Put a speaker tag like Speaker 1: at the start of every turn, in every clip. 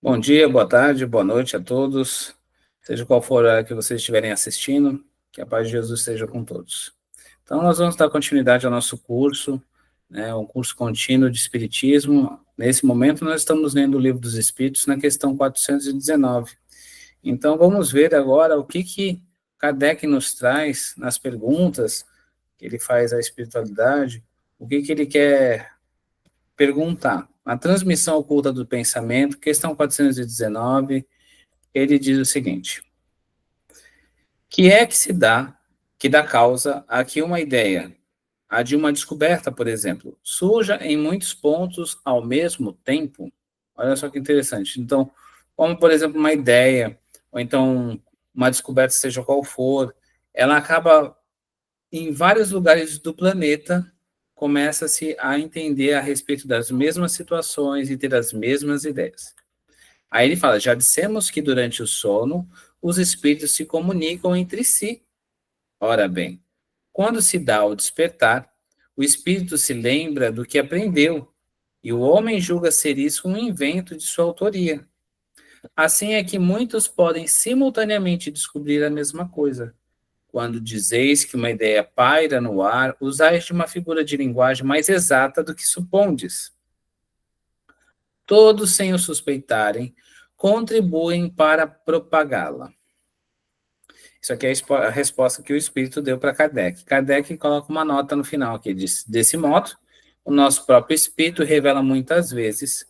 Speaker 1: Bom dia, boa tarde, boa noite a todos, seja qual for a hora que vocês estiverem assistindo, que a paz de Jesus esteja com todos. Então, nós vamos dar continuidade ao nosso curso, né, um curso contínuo de Espiritismo. Nesse momento, nós estamos lendo o Livro dos Espíritos na questão 419. Então, vamos ver agora o que Kardec nos traz nas perguntas que ele faz à espiritualidade, o que ele quer perguntar. A transmissão oculta do pensamento, questão 419, ele diz o seguinte: que é que se dá, que dá causa a que uma ideia, a de uma descoberta, por exemplo, surja em muitos pontos ao mesmo tempo? Olha só que interessante. Então, como, por exemplo, uma ideia, ou então uma descoberta, seja qual for, ela acaba em vários lugares do planeta, começa-se a entender a respeito das mesmas situações e ter as mesmas ideias. Aí ele fala: já dissemos que durante o sono os espíritos se comunicam entre si. Ora bem, quando se dá o despertar, o espírito se lembra do que aprendeu, e o homem julga ser isso um invento de sua autoria. Assim é que muitos podem simultaneamente descobrir a mesma coisa. Quando dizeis que uma ideia paira no ar, usais de uma figura de linguagem mais exata do que supondes. Todos, sem o suspeitarem, contribuem para propagá-la. Isso aqui é a resposta que o Espírito deu para Kardec. Kardec coloca uma nota no final aqui, diz: desse modo, o nosso próprio Espírito revela muitas vezes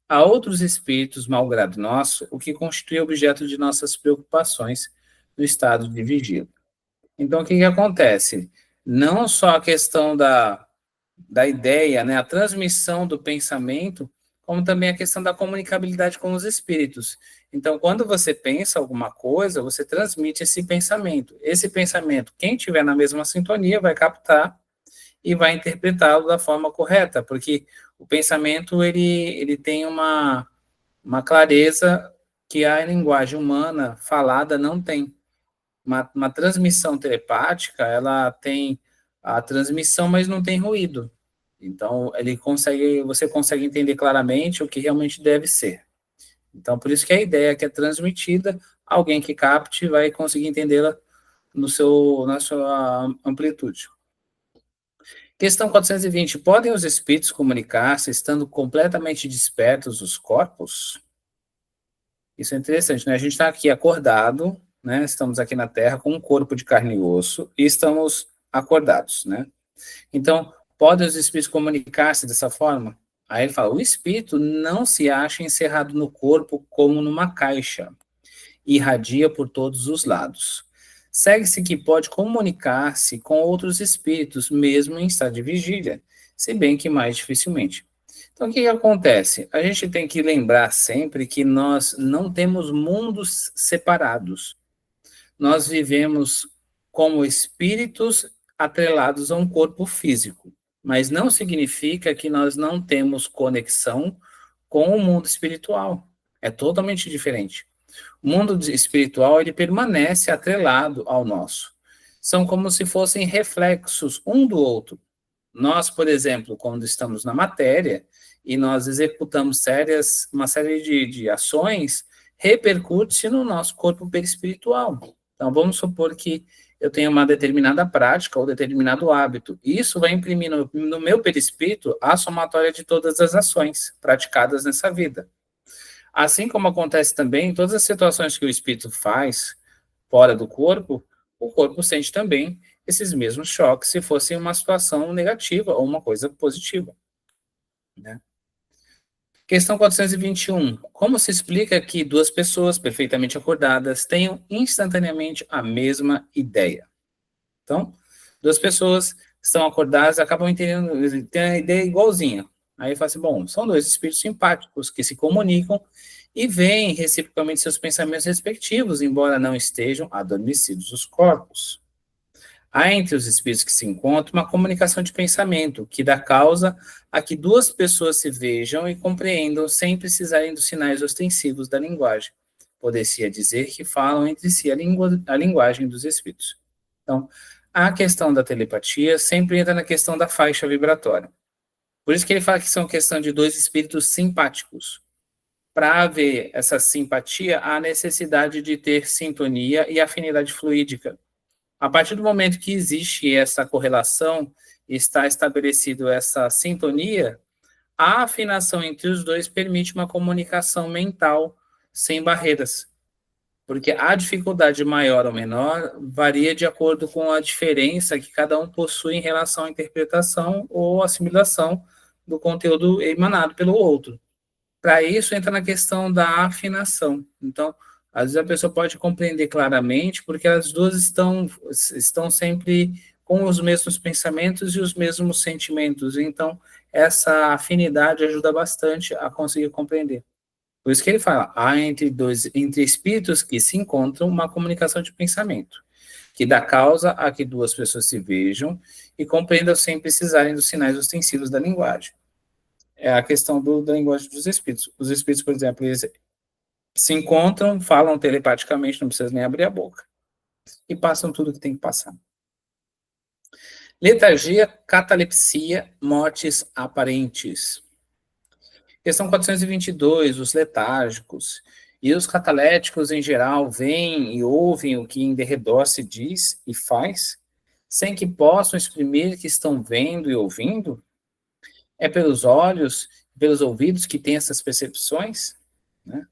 Speaker 1: a outros espíritos, malgrado nosso, o que constitui objeto de nossas preocupações no estado de vigília. Então, o que acontece? Não só a questão da ideia, né, a transmissão do pensamento, como também a questão da comunicabilidade com os espíritos. Então, quando você pensa alguma coisa, você transmite esse pensamento. Esse pensamento, quem estiver na mesma sintonia vai captar e vai interpretá-lo da forma correta, porque o pensamento ele tem uma clareza que a linguagem humana falada não tem. Uma transmissão telepática, ela tem a transmissão, mas não tem ruído. Então, você consegue entender claramente o que realmente deve ser. Então, por isso que a ideia que é transmitida, alguém que capte vai conseguir entendê-la na sua amplitude. Questão 420. Podem os espíritos comunicar-se estando completamente despertos os corpos? Isso é interessante, né? A gente está aqui acordado, né? Estamos aqui na Terra com um corpo de carne e osso e estamos acordados, né? Então, podem os espíritos comunicar-se dessa forma? Aí ele fala: o espírito não se acha encerrado no corpo como numa caixa, irradia por todos os lados. Segue-se que pode comunicar-se com outros espíritos, mesmo em estado de vigília, se bem que mais dificilmente. Então, o que acontece? A gente tem que lembrar sempre que nós não temos mundos separados. Nós vivemos como espíritos atrelados a um corpo físico, mas não significa que nós não temos conexão com o mundo espiritual. É totalmente diferente. O mundo espiritual, ele permanece atrelado ao nosso. São como se fossem reflexos um do outro. Nós, por exemplo, quando estamos na matéria e nós executamos uma série de ações, repercute no nosso corpo perispiritual. Então, vamos supor que eu tenho uma determinada prática ou determinado hábito. Isso vai imprimir no meu perispírito a somatória de todas as ações praticadas nessa vida. Assim como acontece também em todas as situações que o espírito faz fora do corpo, o corpo sente também esses mesmos choques se fosse uma situação negativa ou uma coisa positiva, né? Questão 421. Como se explica que duas pessoas perfeitamente acordadas tenham instantaneamente a mesma ideia? Então, duas pessoas estão acordadas, acabam entendendo, têm a ideia igualzinha. Aí fala assim: bom, são dois espíritos simpáticos que se comunicam e veem reciprocamente seus pensamentos respectivos, embora não estejam adormecidos os corpos. Há entre os espíritos que se encontram uma comunicação de pensamento, que dá causa a que duas pessoas se vejam e compreendam sem precisarem dos sinais ostensivos da linguagem. Poder-se dizer que falam entre si a linguagem dos espíritos. Então, a questão da telepatia sempre entra na questão da faixa vibratória. Por isso que ele fala que são questão de dois espíritos simpáticos. para haver essa simpatia, há necessidade de ter sintonia e afinidade fluídica. A partir do momento que existe essa correlação, está estabelecido essa sintonia, a afinação entre os dois permite uma comunicação mental sem barreiras, porque a dificuldade maior ou menor varia de acordo com a diferença que cada um possui em relação à interpretação ou assimilação do conteúdo emanado pelo outro. Para isso, entra na questão da afinação. Então, às vezes a pessoa pode compreender claramente, porque as duas estão sempre com os mesmos pensamentos e os mesmos sentimentos. Então, essa afinidade ajuda bastante a conseguir compreender. Por isso que ele fala, há entre espíritos que se encontram uma comunicação de pensamento, que dá causa a que duas pessoas se vejam e compreendam sem precisarem dos sinais ostensivos da linguagem. É a questão da linguagem dos espíritos. Os espíritos, por exemplo, eles se encontram, falam telepaticamente, não precisa nem abrir a boca, e passam tudo que tem que passar. Letargia, catalepsia, mortes aparentes. Questão 422, os letárgicos e os cataléticos, em geral, veem e ouvem o que em derredor se diz e faz, sem que possam exprimir que estão vendo e ouvindo? É pelos olhos, pelos ouvidos que têm essas percepções? Né?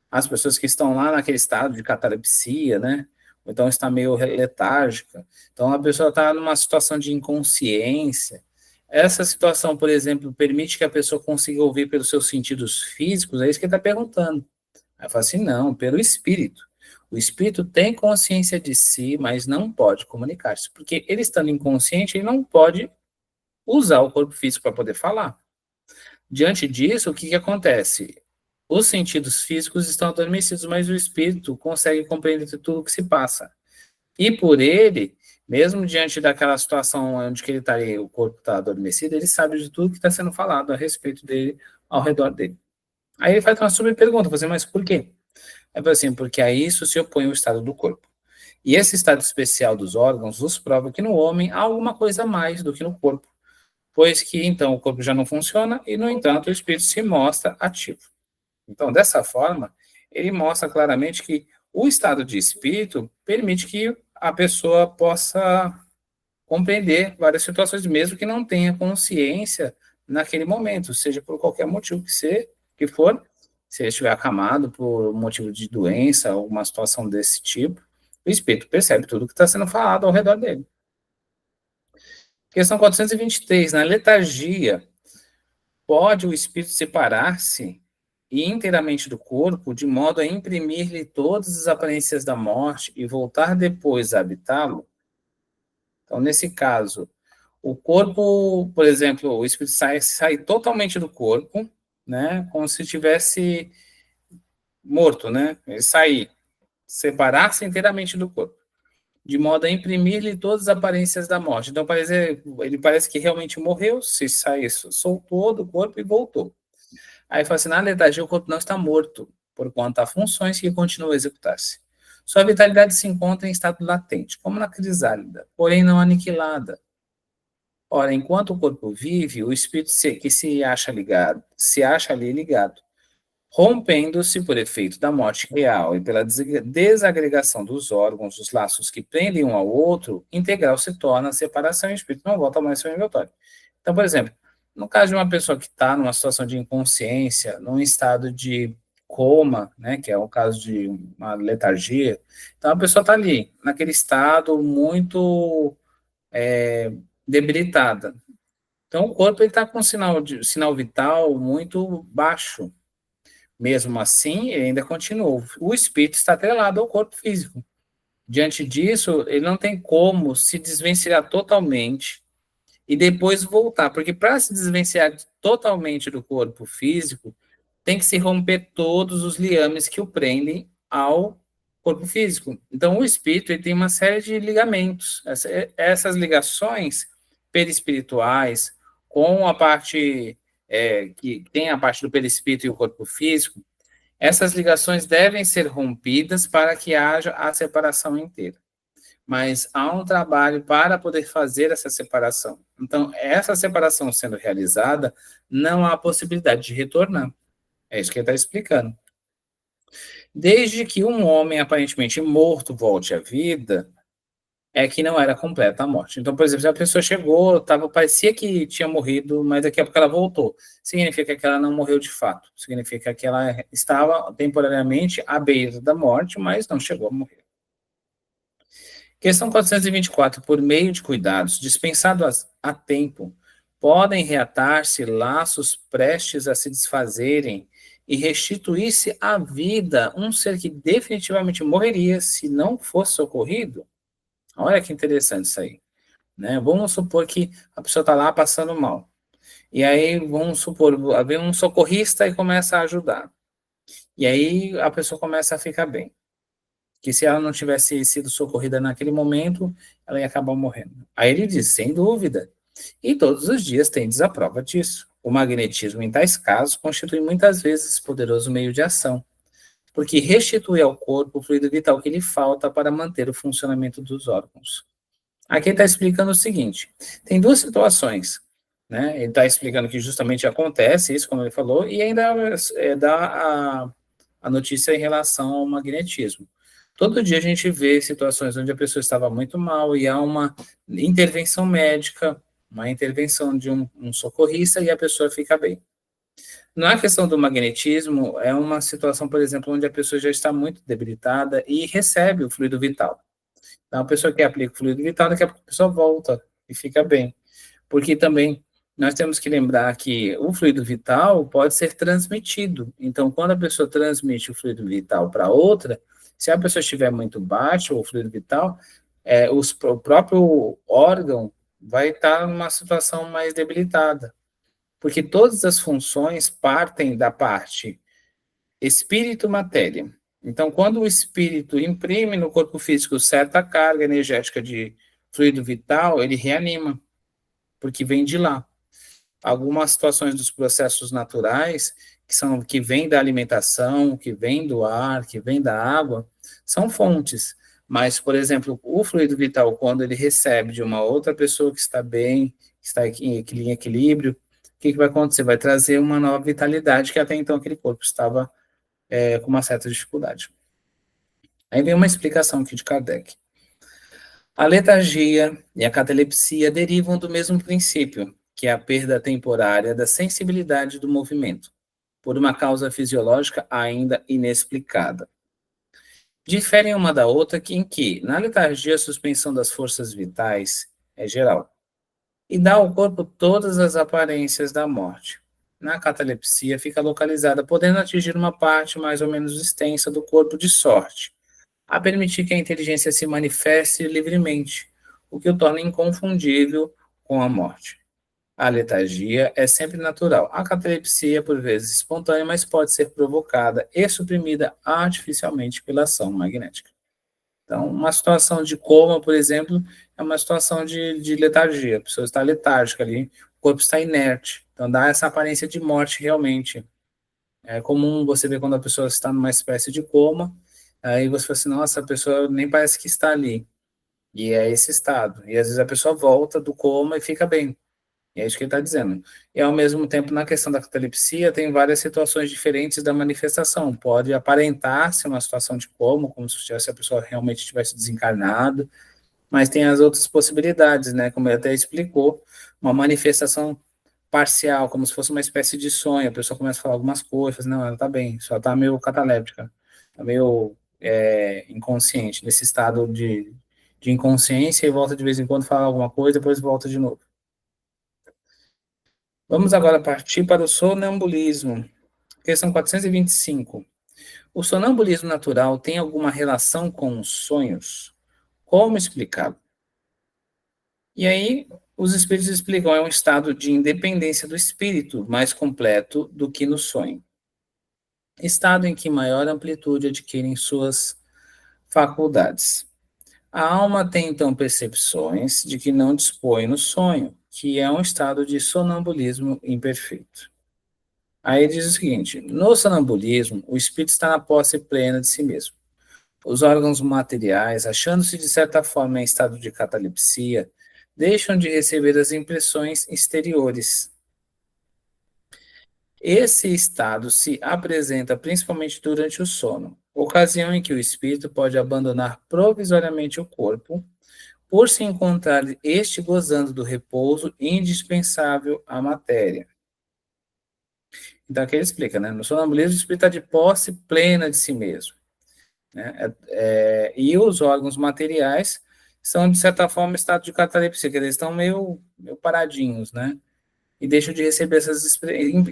Speaker 1: As pessoas que estão lá naquele estado de catalepsia, né? Ou então está meio letárgica. Então, a pessoa está numa situação de inconsciência. Essa situação, por exemplo, permite que a pessoa consiga ouvir pelos seus sentidos físicos? É isso que ele está perguntando. Aí fala assim, não, pelo espírito. O espírito tem consciência de si, mas não pode comunicar-se, porque ele estando inconsciente, ele não pode usar o corpo físico para poder falar. Diante disso, o que acontece? Os sentidos físicos estão adormecidos, mas o espírito consegue compreender tudo o que se passa. E por ele, mesmo diante daquela situação onde que ele está, o corpo está adormecido, ele sabe de tudo que está sendo falado a respeito dele, ao redor dele. Aí ele faz uma subpergunta, assim, mas por quê? É assim, porque a isso se opõe o estado do corpo. E esse estado especial dos órgãos nos prova que no homem há alguma coisa a mais do que no corpo, pois que então o corpo já não funciona e, no entanto, o espírito se mostra ativo. Então, dessa forma, ele mostra claramente que o estado de espírito permite que a pessoa possa compreender várias situações, mesmo que não tenha consciência naquele momento, seja por qualquer motivo que for, se ele estiver acamado por motivo de doença, alguma situação desse tipo, o espírito percebe tudo que está sendo falado ao redor dele. Questão 423. Na letargia, pode o espírito separar-se inteiramente do corpo, de modo a imprimir-lhe todas as aparências da morte e voltar depois a habitá-lo? Então, nesse caso, o corpo, por exemplo, o espírito sai totalmente do corpo, né, como se estivesse morto, né? Ele sair, separar-se inteiramente do corpo, de modo a imprimir-lhe todas as aparências da morte. Então, ele parece que realmente morreu, se saiu, soltou do corpo e voltou. Aí fala assim, na verdade, o corpo não está morto, porquanto há funções que continuam a executar-se. Sua vitalidade se encontra em estado latente, como na crisálida, porém não aniquilada. Ora, enquanto o corpo vive, o espírito que se acha ligado, se acha ali ligado, rompendo-se por efeito da morte real e pela desagregação dos órgãos, dos laços que prendem um ao outro, integral se torna a separação e o espírito não volta mais ao seu envoltório. Então, por exemplo, no caso de uma pessoa que está numa situação de inconsciência, num estado de coma, né, que é o caso de uma letargia, então a pessoa está ali, naquele estado muito debilitada. Então o corpo está com sinal vital muito baixo. Mesmo assim, ele ainda continua. O espírito está atrelado ao corpo físico. Diante disso, ele não tem como se desvencilhar totalmente e depois voltar, porque para se desvencilhar totalmente do corpo físico, tem que se romper todos os liames que o prendem ao corpo físico. Então, o espírito ele tem uma série de ligamentos. Essas ligações perispirituais com a parte que tem a parte do perispírito e o corpo físico, essas ligações devem ser rompidas para que haja a separação inteira. Mas há um trabalho para poder fazer essa separação. Então, essa separação sendo realizada, não há possibilidade de retornar. É isso que ele está explicando. Desde que um homem aparentemente morto volte à vida, é que não era completa a morte. Então, por exemplo, se a pessoa chegou, parecia que tinha morrido, mas daqui a pouco ela voltou. Significa que ela não morreu de fato. Significa que ela estava temporariamente à beira da morte, mas não chegou a morrer. Questão 424. Por meio de cuidados dispensados a tempo, podem reatar-se laços prestes a se desfazerem e restituir-se à vida um ser que definitivamente morreria se não fosse socorrido? Olha que interessante isso aí, né? Vamos supor que a pessoa está lá passando mal. E aí, vamos supor, vem um socorrista e começa a ajudar. E aí a pessoa começa a ficar bem. Que se ela não tivesse sido socorrida naquele momento, ela ia acabar morrendo. Aí ele diz, sem dúvida. E todos os dias tem a prova disso. O magnetismo, em tais casos, constitui muitas vezes poderoso meio de ação, porque restitui ao corpo o fluido vital que lhe falta para manter o funcionamento dos órgãos. Aqui ele está explicando o seguinte: tem duas situações, né? Ele está explicando que justamente acontece isso, como ele falou, e ainda dá a notícia em relação ao magnetismo. Todo dia a gente vê situações onde a pessoa estava muito mal e há uma intervenção médica, uma intervenção de um socorrista e a pessoa fica bem. Na questão do magnetismo, é uma situação, por exemplo, onde a pessoa já está muito debilitada e recebe o fluido vital. Então, a pessoa que aplica o fluido vital, daqui a pouco a pessoa volta e fica bem. Porque também nós temos que lembrar que o fluido vital pode ser transmitido. Então, quando a pessoa transmite o fluido vital para outra, se a pessoa estiver muito baixo, o fluido vital, o próprio órgão vai estar numa situação mais debilitada. Porque todas as funções partem da parte espírito-matéria. Então, quando o espírito imprime no corpo físico certa carga energética de fluido vital, ele reanima, porque vem de lá. Algumas situações dos processos naturais, que vêm da alimentação, que vêm do ar, que vêm da água, são fontes. Mas, por exemplo, o fluido vital, quando ele recebe de uma outra pessoa que está bem, que está em equilíbrio, o que vai acontecer? Vai trazer uma nova vitalidade que até então aquele corpo estava com uma certa dificuldade. Aí vem uma explicação aqui de Kardec. A letargia e a catalepsia derivam do mesmo princípio, que é a perda temporária da sensibilidade do movimento, por uma causa fisiológica ainda inexplicada. Diferem uma da outra em que, na letargia, a suspensão das forças vitais é geral e dá ao corpo todas as aparências da morte. Na catalepsia, fica localizada, podendo atingir uma parte mais ou menos extensa do corpo de sorte, a permitir que a inteligência se manifeste livremente, o que o torna inconfundível com a morte. A letargia é sempre natural. A catalepsia, por vezes, espontânea, mas pode ser provocada e suprimida artificialmente pela ação magnética. Então, uma situação de coma, por exemplo, é uma situação de letargia. A pessoa está letárgica ali, o corpo está inerte. Então, dá essa aparência de morte realmente. É comum você ver quando a pessoa está numa espécie de coma, aí você fala assim, nossa, a pessoa nem parece que está ali. E é esse estado. E às vezes a pessoa volta do coma e fica bem. E é isso que ele está dizendo. E ao mesmo tempo, na questão da catalepsia, tem várias situações diferentes da manifestação. Pode aparentar-se uma situação de coma, como se a pessoa realmente tivesse desencarnado, mas tem as outras possibilidades, né? Como ele até explicou, uma manifestação parcial, como se fosse uma espécie de sonho. A pessoa começa a falar algumas coisas, não, ela está bem, só está meio cataléptica, está meio inconsciente, nesse estado de inconsciência e volta de vez em quando falar alguma coisa, depois volta de novo. Vamos agora partir para o sonambulismo. Questão 425. O sonambulismo natural tem alguma relação com os sonhos? Como explicá-lo? E aí, os espíritos explicam, é um estado de independência do espírito mais completo do que no sonho. Estado em que maior amplitude adquirem suas faculdades. A alma tem então percepções de que não dispõe no sonho, que é um estado de sonambulismo imperfeito. Aí ele diz o seguinte: no sonambulismo, o espírito está na posse plena de si mesmo. Os órgãos materiais, achando-se de certa forma em estado de catalepsia, deixam de receber as impressões exteriores. Esse estado se apresenta principalmente durante o sono, ocasião em que o espírito pode abandonar provisoriamente o corpo, por se encontrar este gozando do repouso indispensável à matéria. Então, aqui ele explica, né? No sonambulismo, o espírito está de posse plena de si mesmo, né? E os órgãos materiais são, de certa forma, estado de catalepsia, que eles estão meio paradinhos, né? E deixam de receber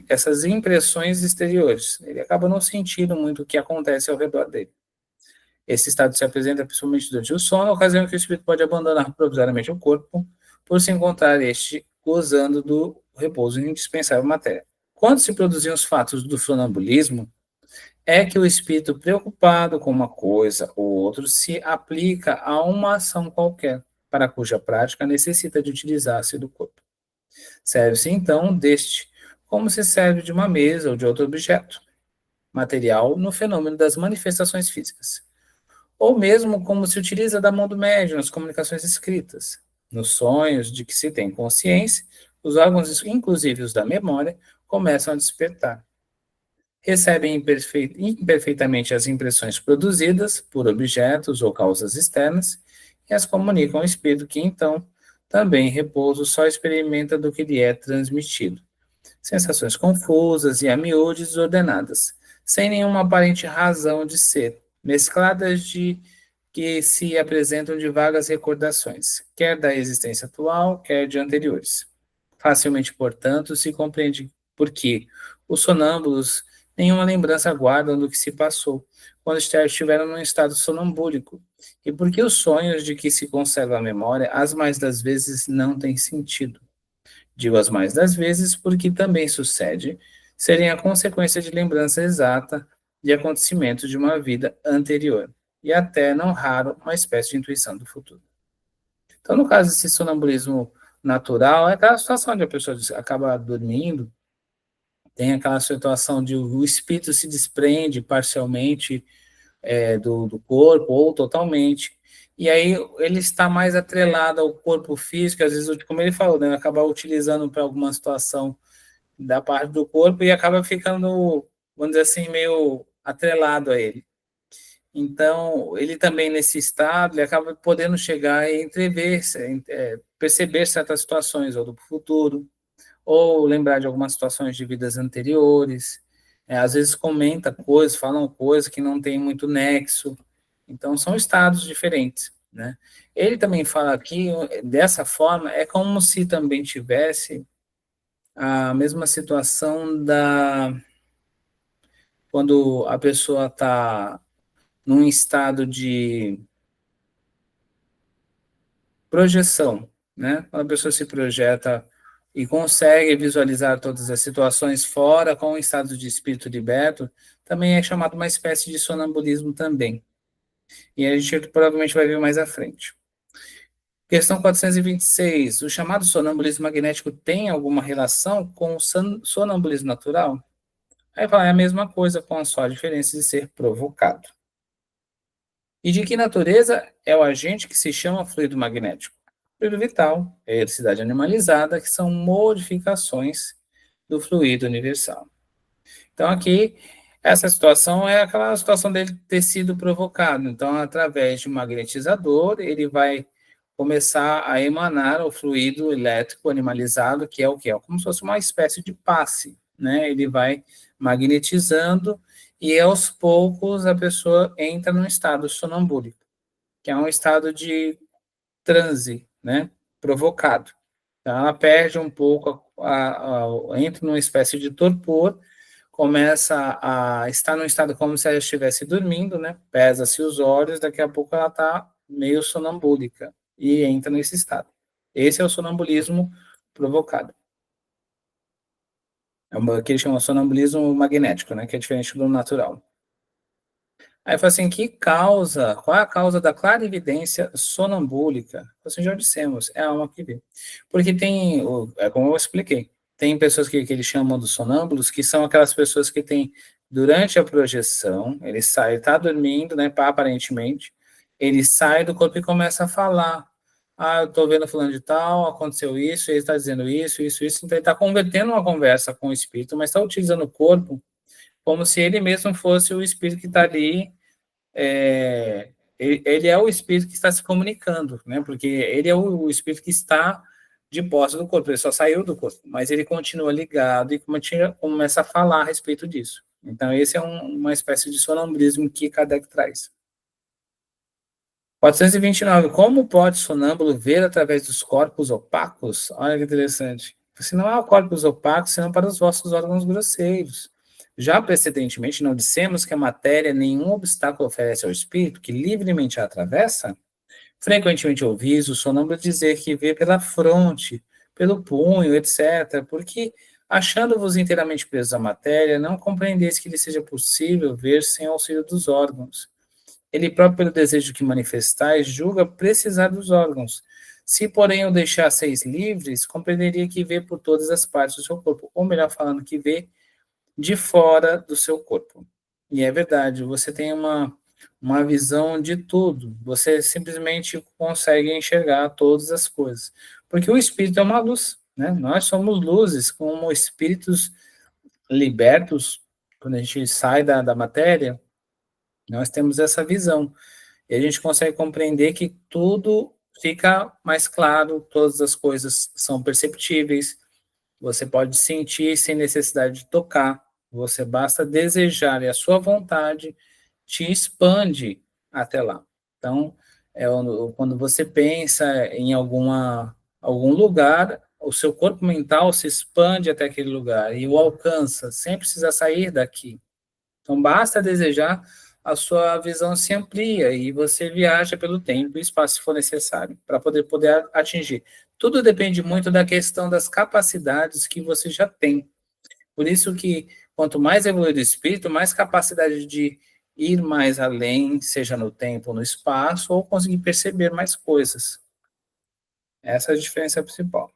Speaker 1: essas impressões exteriores. Ele acaba não sentindo muito o que acontece ao redor dele. Esse estado se apresenta principalmente durante o sono, ocasião em que o espírito pode abandonar provisoriamente o corpo, por se encontrar este gozando do repouso indispensável à matéria. Quando se produziam os fatos do sonambulismo, é que o espírito preocupado com uma coisa ou outra se aplica a uma ação qualquer, para cuja prática necessita de utilizar-se do corpo. Serve-se então deste, como se serve de uma mesa ou de outro objeto material no fenômeno das manifestações físicas, ou mesmo como se utiliza da mão do médium nas comunicações escritas, nos sonhos de que se tem consciência, os órgãos, inclusive os da memória, começam a despertar. Recebem imperfeitamente as impressões produzidas por objetos ou causas externas e as comunicam ao espírito que, então, também em repouso só experimenta do que lhe é transmitido. Sensações confusas e a miúde desordenadas, sem nenhuma aparente razão de ser, mescladas de que se apresentam de vagas recordações, quer da existência atual, quer de anteriores. Facilmente, portanto, se compreende por que os sonâmbulos nenhuma lembrança guardam do que se passou, quando estiveram num estado sonambúlico, e por que os sonhos de que se conserva a memória, as mais das vezes, não têm sentido. Digo as mais das vezes porque também sucede serem a consequência de lembrança exata de acontecimentos de uma vida anterior, e até, não raro, uma espécie de intuição do futuro. Então, no caso desse sonambulismo natural, é aquela situação onde a pessoa acaba dormindo, tem aquela situação de o espírito se desprende parcialmente do corpo ou totalmente, e aí ele está mais atrelado ao corpo físico, às vezes, como ele falou, né, acaba utilizando para alguma situação da parte do corpo e acaba ficando, vamos dizer assim, meio atrelado a ele. Então, ele também nesse estado, ele acaba podendo chegar e entrever, perceber certas situações, ou do futuro, ou lembrar de algumas situações de vidas anteriores. Às vezes comenta coisas, falam coisas que não tem muito nexo. Então, são estados diferentes, né? Ele também fala aqui, dessa forma, é como se também tivesse a mesma situação quando a pessoa está num estado de projeção, né? Quando a pessoa se projeta e consegue visualizar todas as situações fora com o estado de espírito liberto, também é chamado uma espécie de sonambulismo também. E a gente provavelmente vai ver mais à frente. Questão 426. O chamado sonambulismo magnético tem alguma relação com o sonambulismo natural? Aí vai a mesma coisa, com a só diferença de ser provocado. E de que natureza é o agente que se chama fluido magnético? Fluido vital, eletricidade animalizada, que são modificações do fluido universal. Então, aqui, essa situação é aquela situação dele ter sido provocado. Então, através de um magnetizador, ele vai começar a emanar o fluido elétrico animalizado, que é o que? É como se fosse uma espécie de passe, né? Ele vai magnetizando e, aos poucos, a pessoa entra num estado sonambúlico, que é um estado de transe, né? Provocado. Então, ela perde um pouco, entra numa espécie de torpor, começa a estar num estado como se ela estivesse dormindo, né? Pesa-se os olhos, daqui a pouco ela está meio sonambúlica e entra nesse estado. Esse é o sonambulismo provocado. É o que eles chamam de sonambulismo magnético, né? Que é diferente do natural. Aí fala assim, qual é a causa da clarividência sonambúlica? Assim, já dissemos, é a alma que vê. Porque tem, como eu expliquei, tem pessoas que eles chamam de sonâmbulos, que são aquelas pessoas que têm, durante a projeção, ele sai, está dormindo, né, aparentemente, ele sai do corpo e começa a falar. eu estou vendo fulano de tal, aconteceu isso, ele está dizendo isso, isso, isso. Então, ele está convertendo uma conversa com o espírito, mas está utilizando o corpo como se ele mesmo fosse o espírito que está ali. Ele é o espírito que está se comunicando, né? Porque ele é o espírito que está de posse do corpo, ele só saiu do corpo, mas ele continua ligado e começa a falar a respeito disso. Então, esse é uma espécie de sonambulismo que Kardec traz. 429. Como pode o sonâmbulo ver através dos corpos opacos? Olha que interessante. Se não há corpos opacos, senão para os vossos órgãos grosseiros. Já precedentemente, não dissemos que a matéria nenhum obstáculo oferece ao espírito, que livremente a atravessa? Frequentemente ouvis o sonâmbulo dizer que vê pela fronte, pelo punho, etc., porque, achando-vos inteiramente presos à matéria, não compreendeis que lhe seja possível ver sem auxílio dos órgãos. Ele próprio, pelo desejo que manifestais, julga precisar dos órgãos. Se, porém, o deixasseis livres, compreenderia que vê por todas as partes do seu corpo, ou melhor falando, que vê de fora do seu corpo. E é verdade, você tem uma visão de tudo, você simplesmente consegue enxergar todas as coisas. Porque o espírito é uma luz, né? Nós somos luzes, como espíritos libertos, quando a gente sai da matéria, nós temos essa visão. E a gente consegue compreender que tudo fica mais claro, todas as coisas são perceptíveis, você pode sentir sem necessidade de tocar, você basta desejar e a sua vontade te expande até lá. Então, quando você pensa em algum lugar, o seu corpo mental se expande até aquele lugar e o alcança, sem precisar sair daqui. Então, basta desejar, a sua visão se amplia e você viaja pelo tempo e espaço se for necessário, para poder atingir. Tudo depende muito da questão das capacidades que você já tem. Por isso que, quanto mais evoluído o espírito, mais capacidade de ir mais além, seja no tempo ou no espaço, ou conseguir perceber mais coisas. Essa é a diferença principal.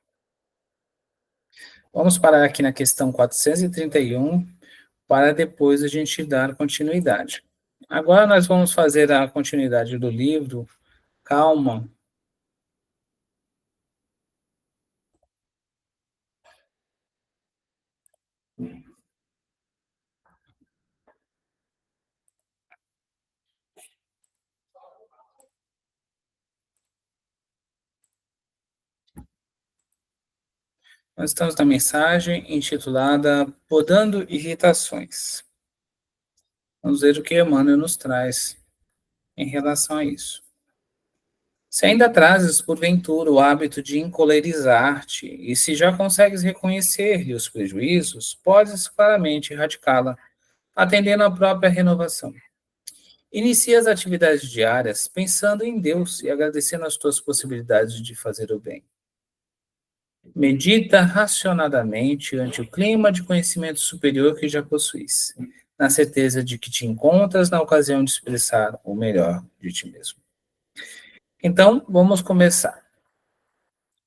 Speaker 1: Vamos parar aqui na questão 431, para depois a gente dar continuidade. Agora nós vamos fazer a continuidade do livro, Calma. Nós estamos na mensagem intitulada Podando Irritações. Vamos ver o que Emmanuel nos traz em relação a isso. Se ainda trazes, porventura, o hábito de encolerizar-te, e se já consegues reconhecer-lhe os prejuízos, podes claramente erradicá-la, atendendo à própria renovação. Inicia as atividades diárias pensando em Deus e agradecendo as tuas possibilidades de fazer o bem. Medita racionadamente ante o clima de conhecimento superior que já possuis, na certeza de que te encontras na ocasião de expressar o melhor de ti mesmo. Então, vamos começar.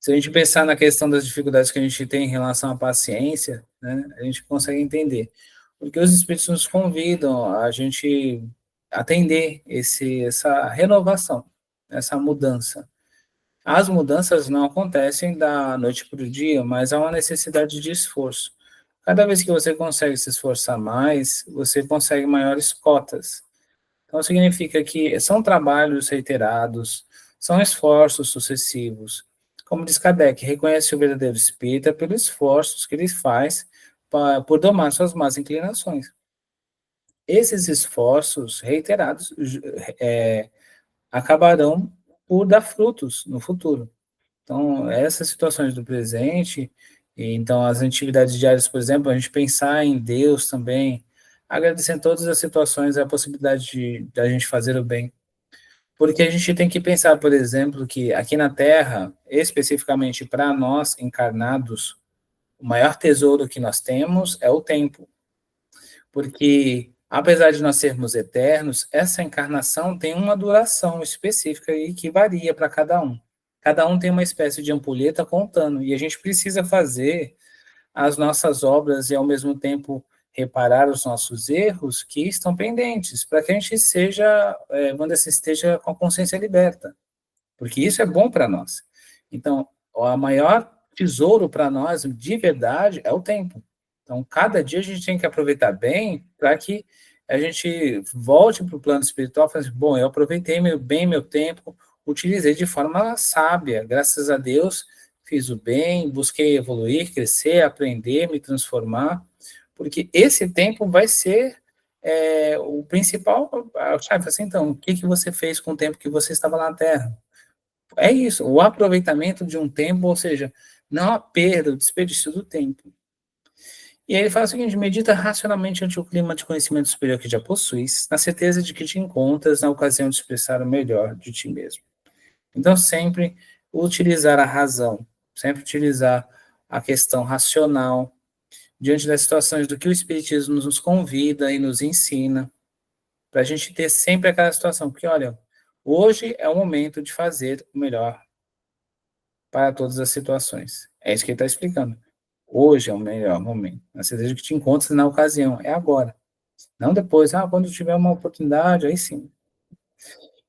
Speaker 1: Se a gente pensar na questão das dificuldades que a gente tem em relação à paciência, né, a gente consegue entender. Porque os Espíritos nos convidam a gente atender essa renovação, essa mudança. As mudanças não acontecem da noite para o dia, mas há uma necessidade de esforço. Cada vez que você consegue se esforçar mais, você consegue maiores cotas. Então, significa que são trabalhos reiterados, são esforços sucessivos. Como diz Kardec, reconhece o verdadeiro espírita pelos esforços que ele faz por domar suas más inclinações. Esses esforços reiterados acabarão por dar frutos no futuro. Então, essas situações do presente, então as atividades diárias, por exemplo, a gente pensar em Deus também, agradecendo todas as situações, a possibilidade de a gente fazer o bem. Porque a gente tem que pensar, por exemplo, que aqui na Terra, especificamente para nós encarnados, o maior tesouro que nós temos é o tempo. Porque, apesar de nós sermos eternos, essa encarnação tem uma duração específica e que varia para cada um. Cada um tem uma espécie de ampulheta contando, e a gente precisa fazer as nossas obras e, ao mesmo tempo, reparar os nossos erros que estão pendentes, para que a gente seja, esteja com a consciência liberta. porque isso é bom para nós. Então, o maior tesouro para nós, de verdade, é o tempo. Então, cada dia a gente tem que aproveitar bem para que a gente volte para o plano espiritual e fale assim, bom, eu aproveitei bem meu tempo, utilizei de forma sábia, graças a Deus, fiz o bem, busquei evoluir, crescer, aprender, me transformar, porque esse tempo vai ser o principal chave. Assim, então, o que, que você fez com o tempo que você estava lá na Terra? É isso, o aproveitamento de um tempo, ou seja, não a perda, o desperdício do tempo. E aí ele fala o seguinte: medita racionalmente ante o clima de conhecimento superior que já possuis, na certeza de que te encontras na ocasião de expressar o melhor de ti mesmo. Então, sempre utilizar a razão, sempre utilizar a questão racional diante das situações do que o Espiritismo nos convida e nos ensina, para a gente ter sempre aquela situação, porque, olha, hoje é o momento de fazer o melhor para todas as situações. É isso que ele está explicando. Hoje é o melhor momento. A certeza que te encontres na ocasião, é agora. Não depois, quando tiver uma oportunidade, aí sim.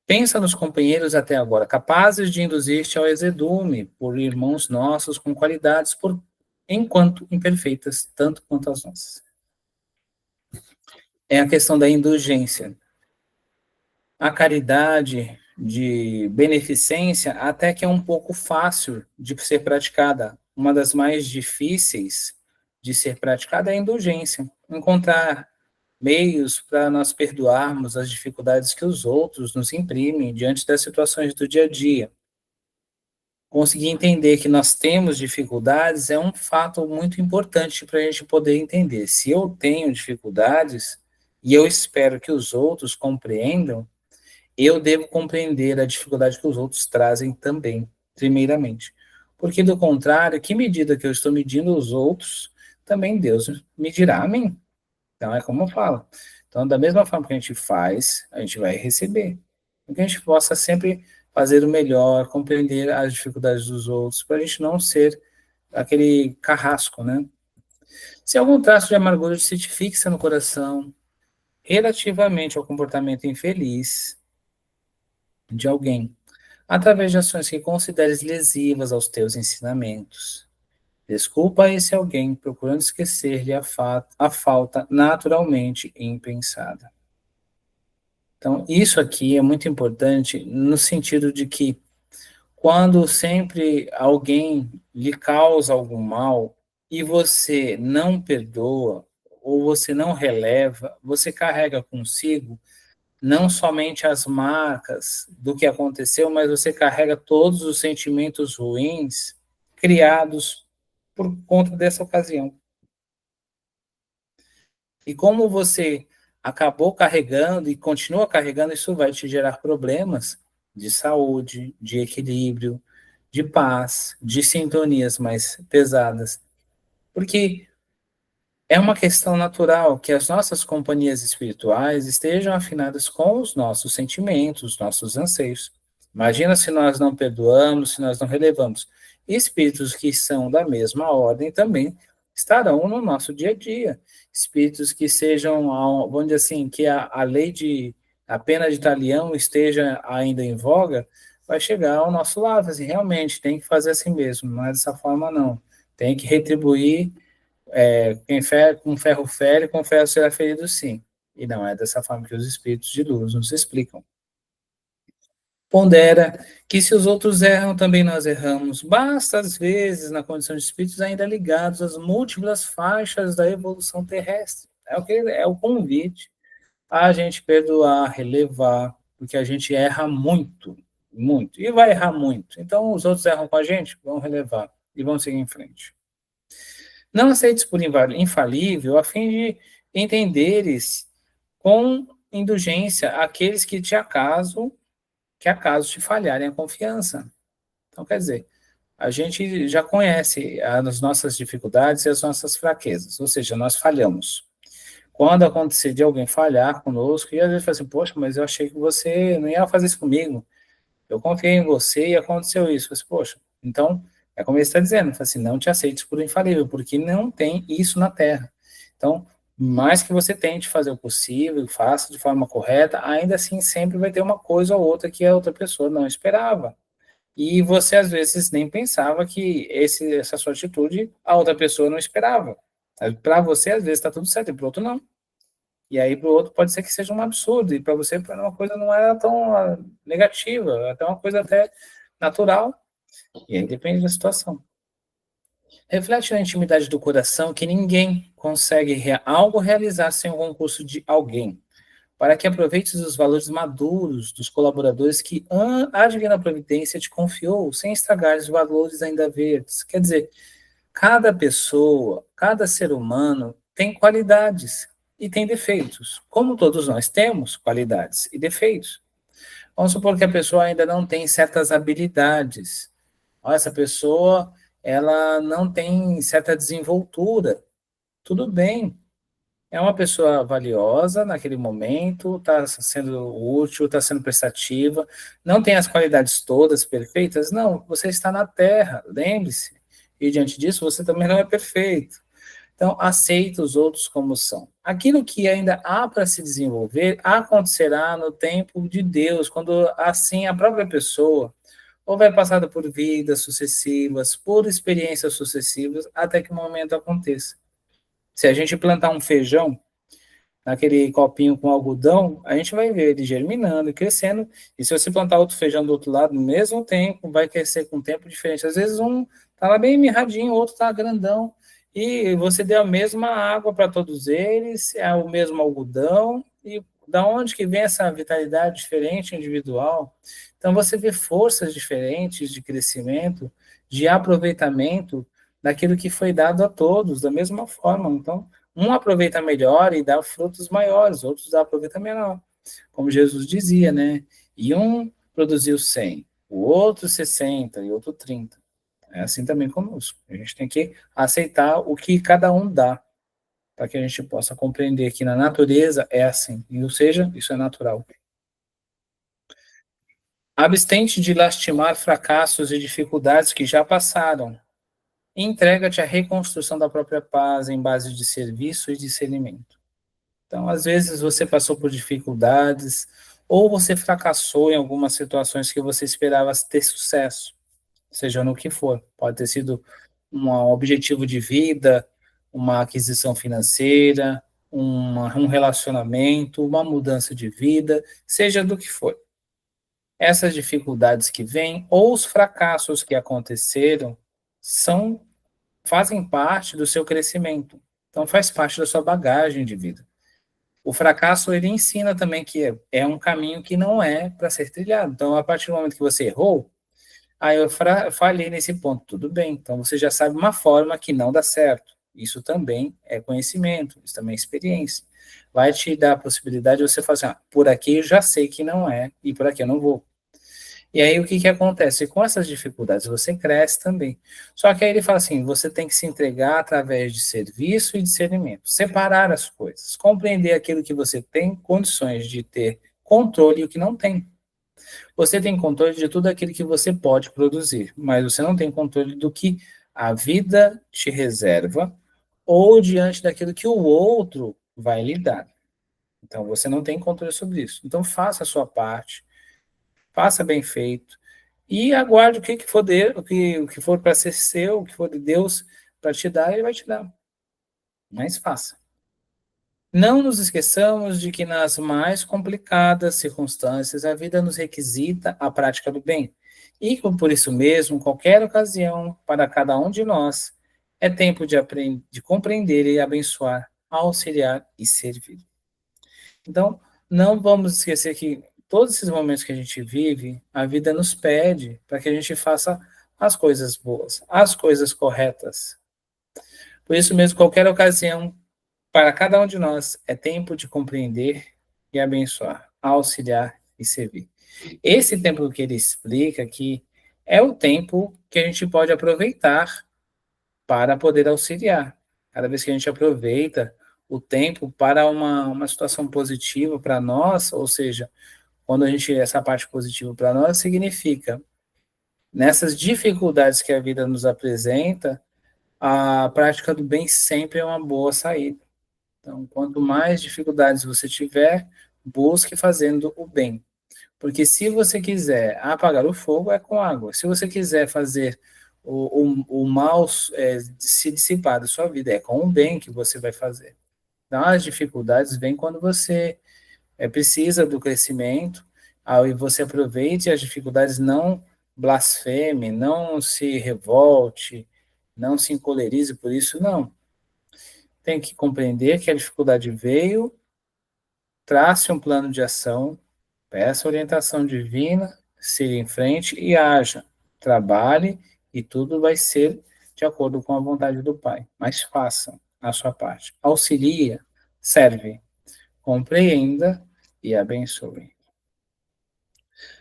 Speaker 1: Pensa nos companheiros até agora, capazes de induzir-te ao exedume, por irmãos nossos com qualidades, enquanto imperfeitas, tanto quanto as nossas. É a questão da indulgência. A caridade de beneficência até que é um pouco fácil de ser praticada. Uma das mais difíceis de ser praticada é a indulgência. Encontrar meios para nós perdoarmos as dificuldades que os outros nos imprimem diante das situações do dia a dia. Conseguir entender que nós temos dificuldades é um fato muito importante para a gente poder entender. Se eu tenho dificuldades e eu espero que os outros compreendam, eu devo compreender a dificuldade que os outros trazem também, primeiramente. Porque, do contrário, que medida que eu estou medindo os outros, também Deus medirá a mim. Então, é como eu falo. Então, da mesma forma que a gente faz, a gente vai receber. Que a gente possa sempre fazer o melhor, compreender as dificuldades dos outros, para a gente não ser aquele carrasco, né? Se algum traço de amargura se te fixa no coração, relativamente ao comportamento infeliz de alguém, através de ações que consideres lesivas aos teus ensinamentos. Desculpa esse alguém, procurando esquecer-lhe a falta naturalmente impensada. Então, isso aqui é muito importante no sentido de que quando sempre alguém lhe causa algum mal e você não perdoa ou você não releva, você carrega consigo não somente as marcas do que aconteceu, mas você carrega todos os sentimentos ruins criados por conta dessa ocasião. E como você acabou carregando e continua carregando, isso vai te gerar problemas de saúde, de equilíbrio, de paz, de sintonias mais pesadas. Porque é uma questão natural que as nossas companhias espirituais estejam afinadas com os nossos sentimentos, os nossos anseios. Imagina se nós não perdoamos, se nós não relevamos. Espíritos que são da mesma ordem também estarão no nosso dia a dia. Espíritos que sejam, vamos dizer assim, que a lei a pena de talião esteja ainda em voga, vai chegar ao nosso lado. Assim, realmente, tem que fazer assim mesmo, não é dessa forma, não. Tem que retribuir com ferro fere, com ferro será ferido sim. E não é dessa forma que os espíritos de luz nos explicam. Pondera que se os outros erram, também nós erramos. Basta, às vezes, na condição de espíritos ainda ligados às múltiplas faixas da evolução terrestre. É o convite a gente perdoar, relevar, porque a gente erra muito, muito, e vai errar muito. Então, os outros erram com a gente, vão relevar e vão seguir em frente. Não aceites por infalível, a fim de entenderes com indulgência aqueles que acaso te falharem a confiança. Então, quer dizer, a gente já conhece as nossas dificuldades e as nossas fraquezas, ou seja, nós falhamos. Quando acontecer de alguém falhar conosco, e às vezes fala assim, poxa, mas eu achei que você não ia fazer isso comigo. Eu confiei em você e aconteceu isso. Eu falei, poxa, então, é como ele está dizendo, assim, não te aceites por infalível, porque não tem isso na Terra. Então, mais que você tente fazer o possível, faça de forma correta, ainda assim sempre vai ter uma coisa ou outra que a outra pessoa não esperava. e você às vezes nem pensava que essa sua atitude a outra pessoa não esperava. Para você, às vezes, está tudo certo, e para o outro, não. E aí, para o outro, pode ser que seja um absurdo, e para você, uma coisa não era tão negativa, até uma coisa até natural, e aí depende da situação. Reflete na intimidade do coração que ninguém consegue algo realizar sem o concurso de alguém, para que aproveites os valores maduros dos colaboradores que a Divina Providência te confiou, sem estragar os valores ainda verdes. Quer dizer, cada pessoa, cada ser humano tem qualidades e tem defeitos, como todos nós temos qualidades e defeitos. Vamos supor que a pessoa ainda não tem certas habilidades. Essa pessoa, ela não tem certa desenvoltura. Tudo bem, é uma pessoa valiosa naquele momento, está sendo útil, está sendo prestativa, não tem as qualidades todas perfeitas? Não, você está na Terra, lembre-se. E diante disso, você também não é perfeito. Então, aceita os outros como são. Aquilo que ainda há para se desenvolver acontecerá no tempo de Deus, quando assim a própria pessoa ou vai passar por vidas sucessivas, por experiências sucessivas, até que o momento aconteça. Se a gente plantar um feijão naquele copinho com algodão, a gente vai ver ele germinando e crescendo. E se você plantar outro feijão do outro lado, no mesmo tempo, vai crescer com um tempo diferente. Às vezes um tá lá bem mirradinho, o outro tá grandão. E você deu a mesma água para todos eles, é o mesmo algodão. E da onde que vem essa vitalidade diferente individual? Então você vê forças diferentes de crescimento, de aproveitamento daquilo que foi dado a todos, da mesma forma. Então, um aproveita melhor e dá frutos maiores, outros aproveitam menor. Como Jesus dizia, né? E um produziu 100, o outro 60 e outro 30. É assim também conosco. A gente tem que aceitar o que cada um dá, para que a gente possa compreender que na natureza é assim, e ou seja, isso é natural. Abstente de lastimar fracassos e dificuldades que já passaram. Entrega-te à reconstrução da própria paz em base de serviço e discernimento. Então, às vezes você passou por dificuldades ou você fracassou em algumas situações que você esperava ter sucesso, seja no que for. Pode ter sido um objetivo de vida, uma aquisição financeira, um relacionamento, uma mudança de vida, seja do que for. Essas dificuldades que vêm ou os fracassos que aconteceram fazem parte do seu crescimento. Então, faz parte da sua bagagem de vida. O fracasso, ele ensina também que é um caminho que não é para ser trilhado. Então, a partir do momento que você errou, aí eu falhei nesse ponto, tudo bem. Então, você já sabe uma forma que não dá certo. Isso também é conhecimento, isso também é experiência. Vai te dar a possibilidade de você fazer, por aqui eu já sei que não é, e por aqui eu não vou. E aí o que acontece? Com essas dificuldades você cresce também. Só que aí ele fala assim, você tem que se entregar através de serviço e discernimento, separar as coisas, compreender aquilo que você tem condições de ter controle e o que não tem. Você tem controle de tudo aquilo que você pode produzir, mas você não tem controle do que a vida te reserva ou diante daquilo que o outro vai lhe dar. Então você não tem controle sobre isso. Então faça a sua parte, faça bem feito e aguarde o que for o que for para ser seu, o que for de Deus para te dar, ele vai te dar. Mas faça. Não nos esqueçamos de que nas mais complicadas circunstâncias a vida nos requisita a prática do bem. E por isso mesmo, qualquer ocasião para cada um de nós é tempo de compreender e abençoar, auxiliar e servir. Então, não vamos esquecer que todos esses momentos que a gente vive, a vida nos pede para que a gente faça as coisas boas, as coisas corretas. Por isso mesmo, qualquer ocasião, para cada um de nós, é tempo de compreender e abençoar, auxiliar e servir. Esse tempo que ele explica aqui é o tempo que a gente pode aproveitar para poder auxiliar. Cada vez que a gente aproveita o tempo para uma situação positiva para nós, ou seja, quando a gente, essa parte positiva para nós, significa, nessas dificuldades que a vida nos apresenta, a prática do bem sempre é uma boa saída. Então, quanto mais dificuldades você tiver, busque fazendo o bem. Porque se você quiser apagar o fogo, é com água. Se você quiser fazer o mal se dissipar da sua vida, é com o bem que você vai fazer. Então, as dificuldades vêm quando você precisa do crescimento, aí você aproveite as dificuldades, não blasfeme, não se revolte, não se encolerize por isso, não. Tem que compreender que a dificuldade veio, trace um plano de ação, peça orientação divina, siga em frente e haja. Trabalhe e tudo vai ser de acordo com a vontade do Pai. Mas faça a sua parte. Auxilia, serve, compreenda e abençoe.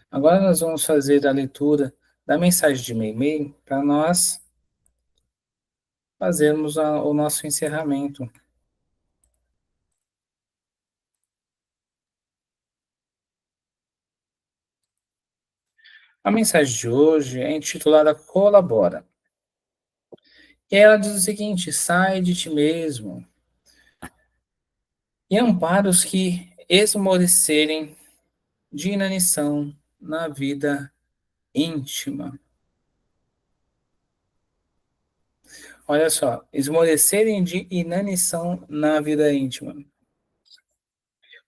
Speaker 1: Agora nós vamos fazer a leitura da mensagem de Meimei para nós fazermos o nosso encerramento. A mensagem de hoje é intitulada Colabora. E ela diz o seguinte: sai de ti mesmo e ampara os que esmorecerem de inanição na vida íntima. Olha só, esmorecerem de inanição na vida íntima.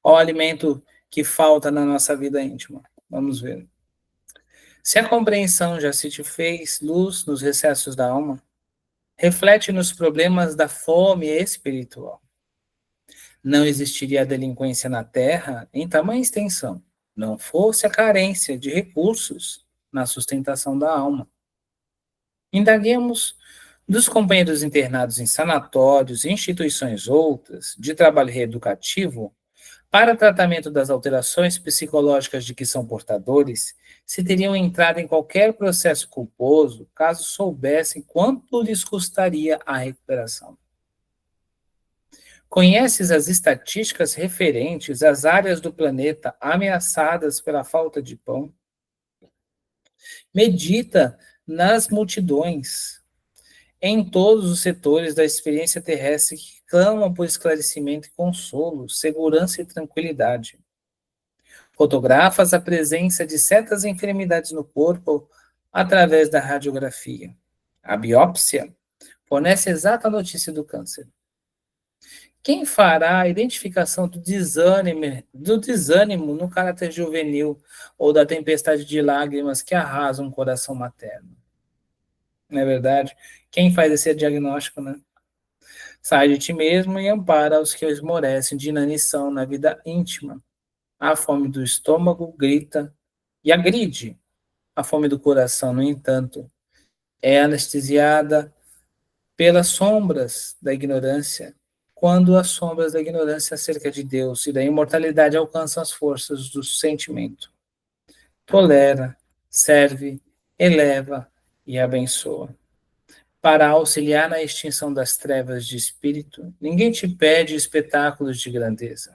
Speaker 1: Olha o alimento que falta na nossa vida íntima. Vamos ver. Se a compreensão já se te fez luz nos recessos da alma, reflete nos problemas da fome espiritual. Não existiria a delinquência na terra em tamanha extensão, não fosse a carência de recursos na sustentação da alma. Indaguemos dos companheiros internados em sanatórios e instituições outras de trabalho reeducativo para tratamento das alterações psicológicas de que são portadores, se teriam entrado em qualquer processo culposo caso soubessem quanto lhes custaria a recuperação. Conheces as estatísticas referentes às áreas do planeta ameaçadas pela falta de pão? Medita nas multidões, em todos os setores da experiência terrestre que clamam por esclarecimento e consolo, segurança e tranquilidade. Fotografas a presença de certas enfermidades no corpo através da radiografia. A biópsia fornece a exata notícia do câncer. Quem fará a identificação do desânimo no caráter juvenil ou da tempestade de lágrimas que arrasa um coração materno? Não é verdade? Quem faz esse diagnóstico, né? Sai de ti mesmo e ampara os que esmorecem de inanição na vida íntima. A fome do estômago grita e agride. A fome do coração, no entanto, é anestesiada pelas sombras da ignorância, quando as sombras da ignorância acerca de Deus e da imortalidade alcançam as forças do sentimento. Tolera, serve, eleva e abençoa. Para auxiliar na extinção das trevas de espírito, ninguém te pede espetáculos de grandeza.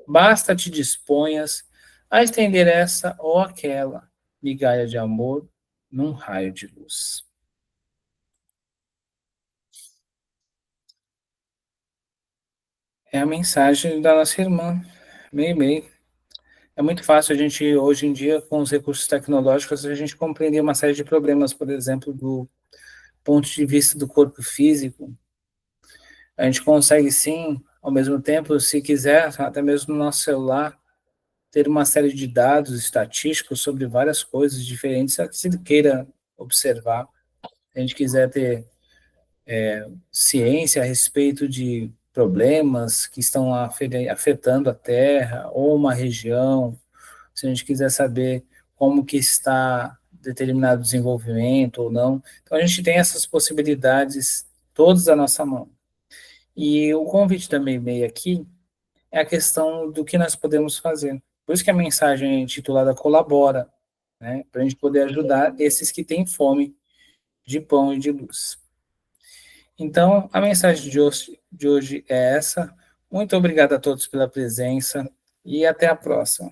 Speaker 1: Basta te disponhas a estender essa ou aquela migalha de amor num raio de luz. É a mensagem da nossa irmã, Meimei. É muito fácil a gente, hoje em dia, com os recursos tecnológicos, a gente compreender uma série de problemas, por exemplo, do ponto de vista do corpo físico. A gente consegue, sim, ao mesmo tempo, se quiser, até mesmo no nosso celular, ter uma série de dados estatísticos sobre várias coisas diferentes, se você queira observar. Se a gente quiser ter ciência a respeito de problemas que estão afetando a Terra ou uma região, se a gente quiser saber como que está determinado desenvolvimento ou não. Então, a gente tem essas possibilidades todas à nossa mão. E o convite da Meimei aqui é a questão do que nós podemos fazer. Por isso que a mensagem é intitulada Colabora, né? Para a gente poder ajudar esses que têm fome de pão e de luz. Então, a mensagem de hoje é essa. Muito obrigado a todos pela presença e até a próxima.